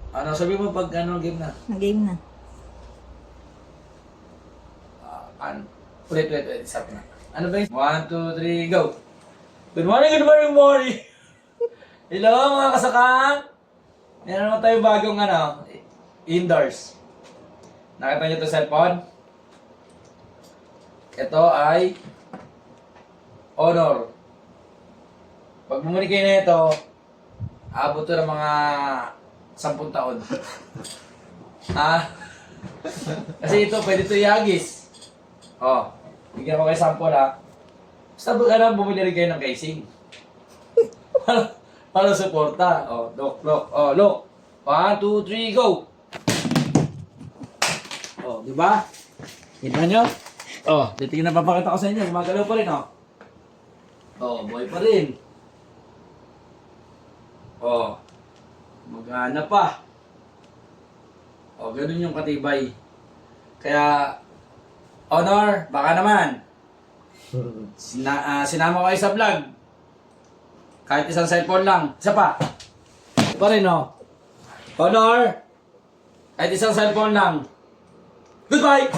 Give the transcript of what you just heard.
Ano, sabi mo pag ano, game na? Game na. Ano? Ulit. Stop na. Ano ba yun? 1, 2, 3, go! Good morning! Hello mga kasakang! Meron naman tayo bagong ano, indoors. Nakita niyo ito cellphone? Ito ay Honor. Pag bumili kayo na ito, aabot ito ng mga 10 taon. Kasi ito, pwede ito ihagis. Oh, bigyan ko kayo sample ha. Basta bumili rin kayo ng casing. para suporta. Oh, look. Oh, look. 1, 2, 3, go! Oh, di ba? Kita nyo? Oh, titingnan na papakita ko sa inyo. Gumagalaw pa rin, oh. Oh, boy pa rin. Oh, magana pa. Oh, ganun yung katibay. Kaya, Honor, baka naman. Sinama ko kayo sa vlog. Kahit isang cellphone lang. Isa pa. Ito pa rin, oh. Honor, kahit isang cellphone lang. Goodbye!